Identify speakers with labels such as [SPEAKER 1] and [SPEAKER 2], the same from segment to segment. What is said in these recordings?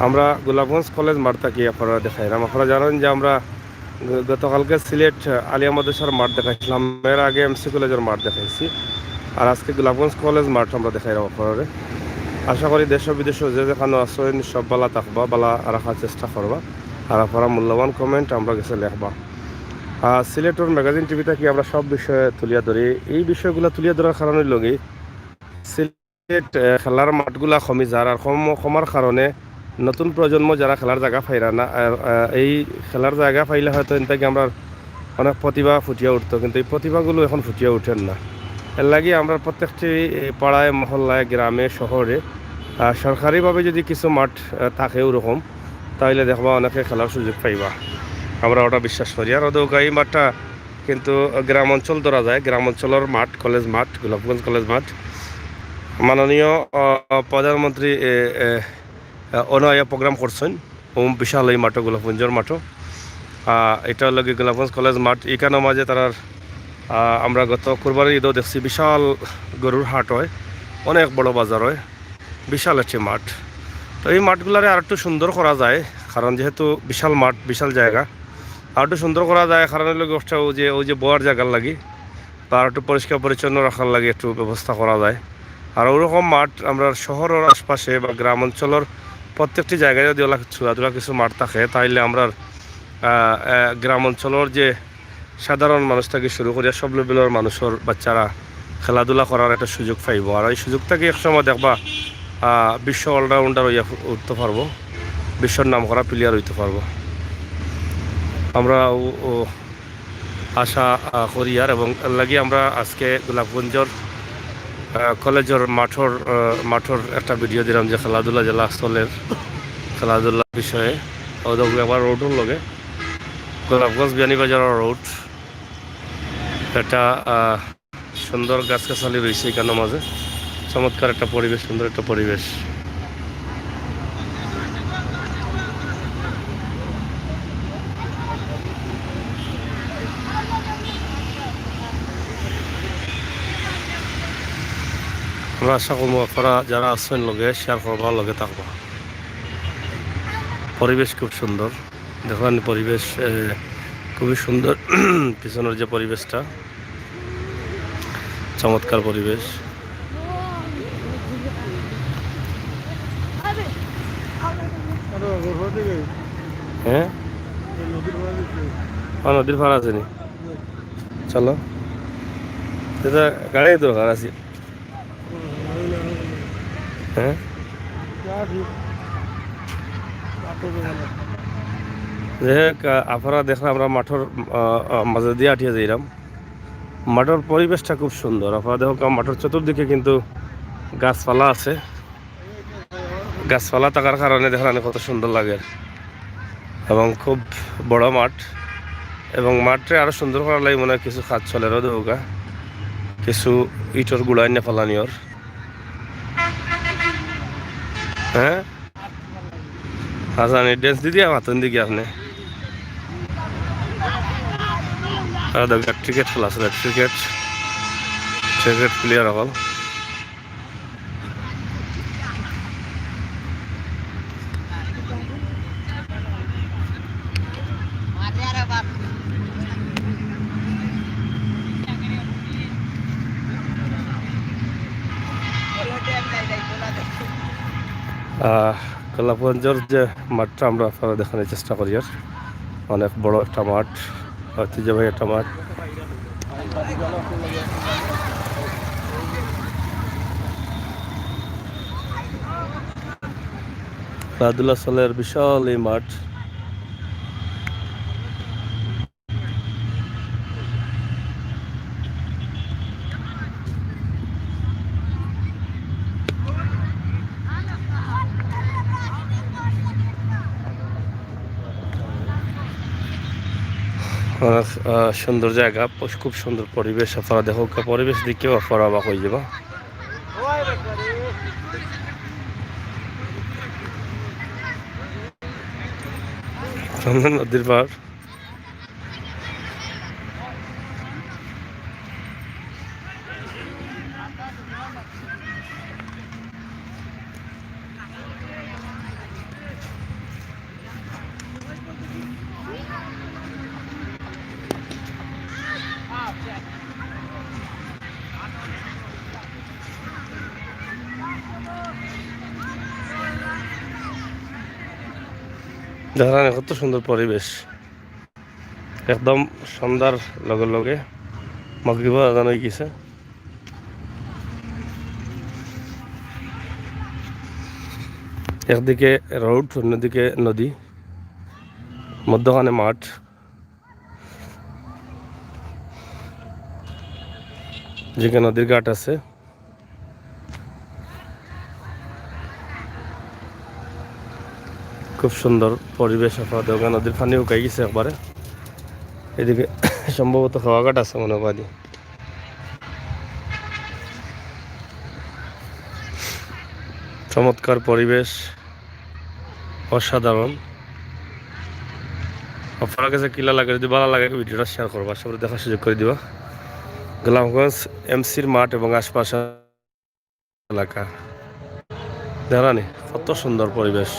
[SPEAKER 1] আমরা গোলাপগঞ্জ কলেজ মাঠ থাকি আপনারা দেখাইলাম। আপনারা জানেন যে আমরা গতকালকে সিলেট আলিয়া মাদ্রাসার মাঠ দেখাইছিলাম, এর আগে এমসি কলেজের মাঠ দেখাইছি, আর আজকে গোলাপগঞ্জ কলেজ মাঠ আমরা দেখাইলাম আপনারা। আশা করি দেশ বিদেশে যে যেখানে আসেন সব বালা থাকবা, বালা রাখার চেষ্টা করবা, আর আপনারা মূল্যবান কমেন্ট আমরা কাছে লেখবা। সিলেটর ম্যাগাজিন টিভিতে কি আমরা সব বিষয়ে তুলিয়া ধরি। এই বিষয়গুলো তুলিয়া ধরার কারণের লগে সিলেট খেলার মাঠগুলা কমি যার, আর কমার কারণে নতুন প্রজন্ম যারা খেলার জায়গা পাইরা না, এই খেলার জায়গা পাইলে হয়তো এনতাকে আমরা অনেক প্রতিভা ফুটিয়ে উঠতো, কিন্তু এই প্রতিভাগুলো এখন ফুটিয়ে উঠেন না। এর লাগে আমরা প্রত্যেকটি পাড়ায়, মহল্লায়, গ্রামে, শহরে সরকারিভাবে যদি কিছু মাঠ থাকে ওরকম, তাহলে দেখবা অনেকে খেলার সুযোগ পাইবা, আমরা ওটা বিশ্বাস করি। আর ওদের এই মাঠটা কিন্তু গ্রাম অঞ্চল ধরা যায়, গ্রাম অঞ্চলের মাঠ, কলেজ মাঠ, গোলাপগঞ্জ কলেজ মাঠ। মাননীয় প্রধানমন্ত্রী অনয় প্রোগ্রাম করছেন বিশাল এই মাঠও, গোলাপগঞ্জের মাঠও। এটা লগে গোলাপগঞ্জ কলেজ মাঠ, এখানের মাঝে তার আমরা গত কুরবানির ঈদও দেখছি বিশাল গরুর হাট হয়, অনেক বড় বাজার হয়, বিশাল একটি মাঠ। তো এই মাঠগুলারে আর একটু সুন্দর করা যায়, কারণ যেহেতু বিশাল মাঠ, বিশাল জায়গা, আর একটু সুন্দর করা যায় কারণ লোক ওই যে বোয়ার জায়গার লাগি বা আর একটু পরিষ্কার পরিচ্ছন্ন রাখার লাগে একটু ব্যবস্থা করা যায়। আর ওরকম মাঠ আমরা শহরের আশপাশে বা গ্রাম অঞ্চলের প্রত্যেকটি জায়গায় যদি ওলা খেলাধুলা কিছু মাঠ থাকে, তাইলে আমরা গ্রাম অঞ্চলের যে সাধারণ মানুষ থেকে শুরু করিয়া সব লেভেলের মানুষের বাচ্চারা খেলাধুলা করার একটা সুযোগ পাইব। আর এই সুযোগটাকে একসময় দেখবা বিশ্ব অলরাউন্ডার হইয়া উঠতে পারবো, বিশ্বর নাম করা প্লেয়ার হইতে পারবো, আমরা আশা করি। আর এবং লাগি আমরা আজকে গোলাপগঞ্জের কলেজের মাঠের একটা ভিডিও দিলাম যে খেলাধুলা জেলা স্থলের খেলাধুলার বিষয়ে। একবার রোডের লগে গোলাপগঞ্জ বিয়ানীবাজারের রোড, একটা সুন্দর গাছগাছালি রয়েছে এখানের মাঝে, চমৎকার একটা পরিবেশ, সুন্দর একটা পরিবেশ। আমরা আশা করবো আপনারা যারা আসছেন লগে শেয়ার করবার লগে থাকবা। পরিবেশ খুব সুন্দর, দেখেন পরিবেশ খুবই সুন্দর। পিছনের যে পরিবেশটা চমৎকার পরিবেশ। হ্যাঁ, নদীর ভাড়া আছে নি, চলো দাদা, গাড়ি দরকার আছে। হ্যাঁ, আপনারা দেখলাম আমরা মাঠের মাঝে দিয়ে আঠিয়ে যাইলাম। মাঠের পরিবেশটা খুব সুন্দর। আপনারা দেখো মাঠের চতুর্দিকে কিন্তু গাছপালা আছে, গাছপালা থাকার কারণে দেখলাম কত সুন্দর লাগে, এবং খুব বড় মাঠ। এবং মাঠে আরো সুন্দর করার লাগে মনে হয় কিছু কাজ চলে রোদা, কিছু ইটর গুড়াই না ফালানিওর। হ্যাঁ, হাসানি ড্যান্স দিদি মাতন দিকে আপনি ক্রিকেট খেলা আছে, ক্রিকেট প্লেয়ার হল। গোলাপগঞ্জের যে মাঠটা আমরা আপনারা দেখানোর চেষ্টা করি, আর অনেক বড় একটা মাঠ, ঐতিহ্যবাহী একটা মাঠ। খেলাধুলা চলের বিশাল এই মাঠ। অনেক সুন্দর জায়গা, খুব সুন্দর পরিবেশ। আপনারা দেখো পরিবেশ দিকেও আপনারা অবাক হয়ে যাবা। নদীর পাড়, দেখেন কত সুন্দর পরিবেশ, একদম সন্ধ্যার লগে লগে মাগরিব আজান হয়ে গেছে। একদিকে রোড, অন্যদিকে নদী, মধ্যখানে মাঠ। যেখানে নদীর ঘাট আছে। খুব সুন্দর পরিবেশ। আপনার নদীর পানি শুকাই গেছে একবারে। এদিকে সম্ভবত খাওয়া ঘাট আছে মনে হয়। চমৎকার পরিবেশ, অসাধারণ। আপনার কাছে কিলা লাগে, যদি ভালো লাগে ভিডিওটা শেয়ার করবা, সবাই দেখার সুযোগ করে দিবা। গোলামগঞ্জ এমসির মাঠ এবং আশপাশ এলাকা দেখানি কত সুন্দর পরিবেশ।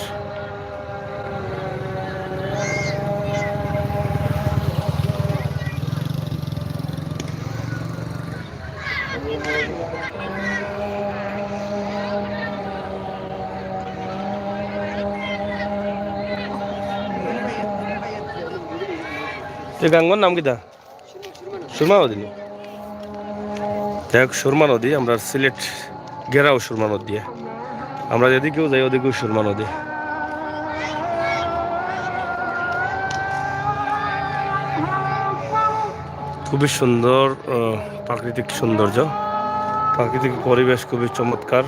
[SPEAKER 1] গাঙ্গর নাম কিতা? সুরমা নদী। যাই হোক, সুরমা নদী, আমরা সিলেট গেরাও সুরমা নদী। আমরা যেদিকেও যাই ওদিকেও সুরমা নদী। খুবই সুন্দর প্রাকৃতিক সৌন্দর্য, প্রাকৃতিক পরিবেশ খুবই চমৎকার।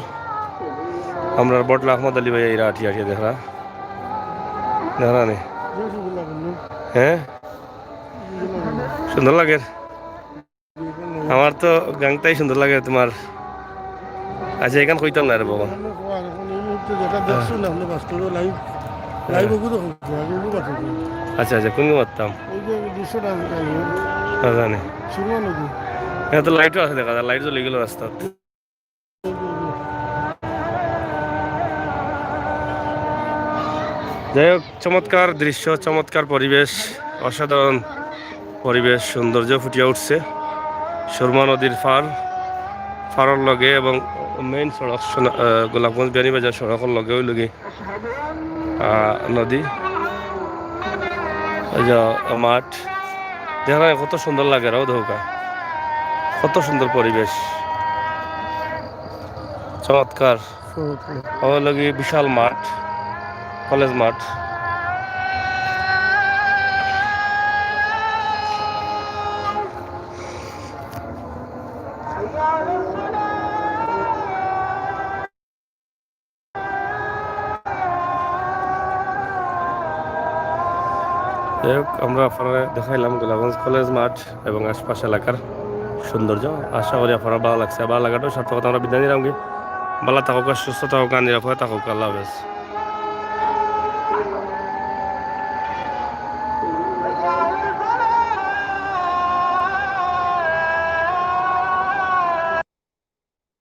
[SPEAKER 1] আমরা বটলা আহমদ আলী ভাই এরা আটিয়া আটিয়া দেখা নি। হ্যাঁ, সুন্দর লাগে। আমার তো গাংটাই সুন্দর লাগে তোমার। আচ্ছা, এখান কইতাম না রে বাবা। আচ্ছা আচ্ছা, কোন মারতাম জানি। হ্যাঁ, তো লাইটও আছে, দেখা যায় লাইট জ্বলে গেল রাস্তাত। যাই হোক, চমৎকার দৃশ্য, চমৎকার পরিবেশ, অসাধারণ পরিবেশ, সৌন্দর্য ফুটিয়ে উঠছে। সুরমা নদীর ফাড়ের লগে এবং মেইন সড়ক গোলাপগঞ্জ বিয়ানীবাজার সড়কের লগে ওই লগে নদী, ওই যে মাঠ। দেখা কত সুন্দর লাগে রাও ধৌকা, কত সুন্দর পরিবেশ, চমৎকার। ওই লগে বিশাল মাঠ, কলেজ মাঠ। যাই হোক, আমরা আপনারা দেখাইলাম গোলাপগঞ্জ কলেজ মাঠ এবং আশপাশ এলাকার সৌন্দর্য। আশা করি আপনারা ভালো লাগছে। ভালো লাগাটাও সার্থকতা। আমরা বিদায় নিলাম। কি ভালো থাকুক, সুস্থ থাকুক, নিরাপদে থাকুক। আল্লাহ হাফেজ।